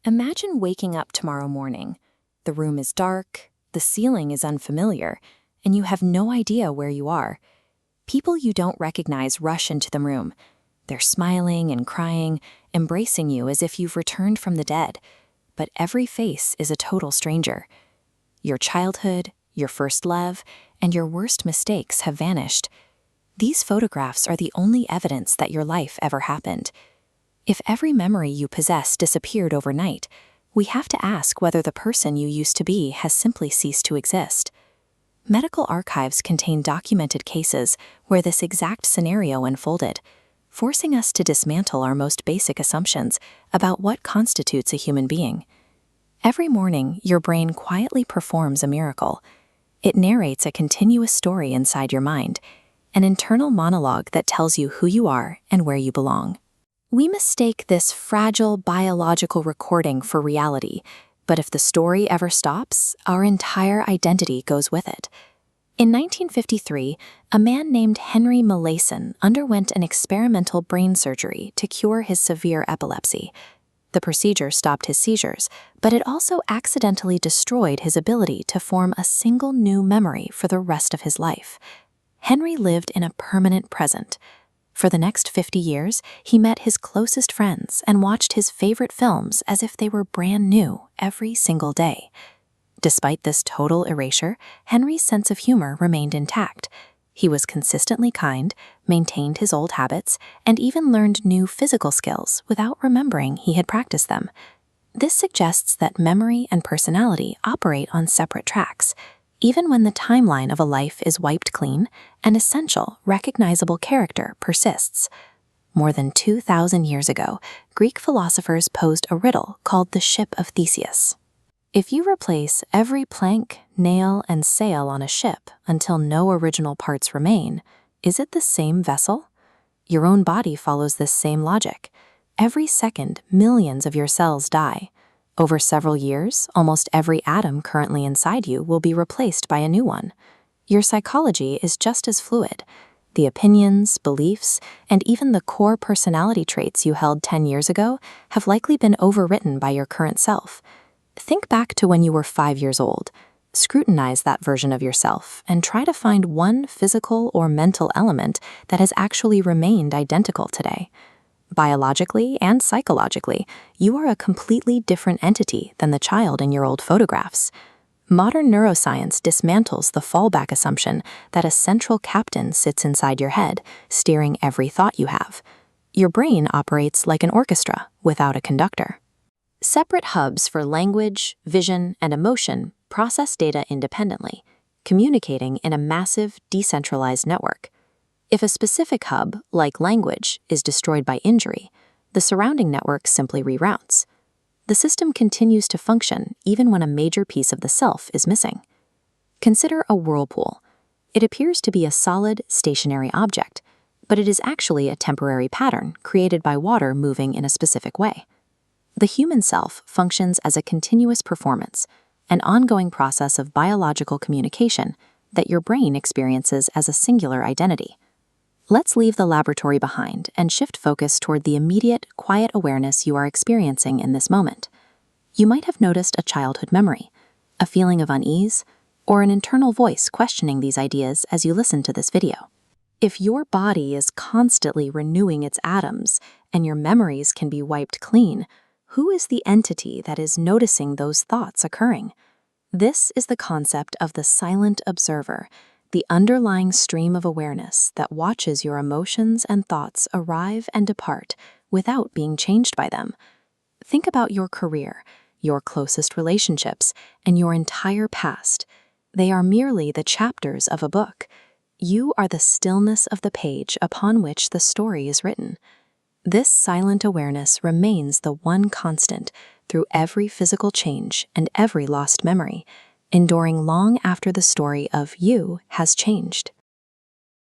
Imagine waking up tomorrow morning. The room is dark, the ceiling is unfamiliar, and you have no idea where you are. People you don't recognize rush into the room. They're smiling and crying, embracing you as if you've returned from the dead. But every face is a total stranger. Your childhood, your first love, and your worst mistakes have vanished. These photographs are the only evidence that your life ever happened. If every memory you possess disappeared overnight, we have to ask whether the person you used to be has simply ceased to exist. Medical archives contain documented cases where this exact scenario unfolded, forcing us to dismantle our most basic assumptions about what constitutes a human being. Every morning, your brain quietly performs a miracle. It narrates a continuous story inside your mind, an internal monologue that tells you who you are and where you belong. We mistake this fragile biological recording for reality, but if the story ever stops, our entire identity goes with it. In 1953, a man named Henry Molaison underwent an experimental brain surgery to cure his severe epilepsy. The procedure stopped his seizures, but it also accidentally destroyed his ability to form a single new memory for the rest of his life. Henry lived in a permanent present. For the next 50 years, he met his closest friends and watched his favorite films as if they were brand new every single day. Despite this total erasure, Henry's sense of humor remained intact. He was consistently kind, maintained his old habits, and even learned new physical skills without remembering he had practiced them. This suggests that memory and personality operate on separate tracks. Even when the timeline of a life is wiped clean, an essential, recognizable character persists. More than 2,000 years ago, Greek philosophers posed a riddle called the ship of Theseus. If you replace every plank, nail, and sail on a ship until no original parts remain, is it the same vessel? Your own body follows this same logic. Every second, millions of your cells die. Over several years, almost every atom currently inside you will be replaced by a new one. Your psychology is just as fluid. The opinions, beliefs, and even the core personality traits you held 10 years ago have likely been overwritten by your current self. Think back to when you were 5 years old. Scrutinize that version of yourself and try to find one physical or mental element that has actually remained identical today. Biologically and psychologically, you are a completely different entity than the child in your old photographs. Modern neuroscience dismantles the fallback assumption that a central captain sits inside your head, steering every thought you have. Your brain operates like an orchestra without a conductor. Separate hubs for language, vision, and emotion process data independently, communicating in a massive, decentralized network. If a specific hub, like language, is destroyed by injury, the surrounding network simply reroutes. The system continues to function even when a major piece of the self is missing. Consider a whirlpool. It appears to be a solid, stationary object, but it is actually a temporary pattern created by water moving in a specific way. The human self functions as a continuous performance, an ongoing process of biological communication that your brain experiences as a singular identity. Let's leave the laboratory behind and shift focus toward the immediate, quiet awareness you are experiencing in this moment. You might have noticed a childhood memory, a feeling of unease, or an internal voice questioning these ideas as you listen to this video. If your body is constantly renewing its atoms and your memories can be wiped clean, who is the entity that is noticing those thoughts occurring? This is the concept of the silent observer, the underlying stream of awareness that watches your emotions and thoughts arrive and depart without being changed by them. Think about your career, your closest relationships, and your entire past. They are merely the chapters of a book. You are the stillness of the page upon which the story is written. This silent awareness remains the one constant through every physical change and every lost memory, enduring long after the story of you has changed.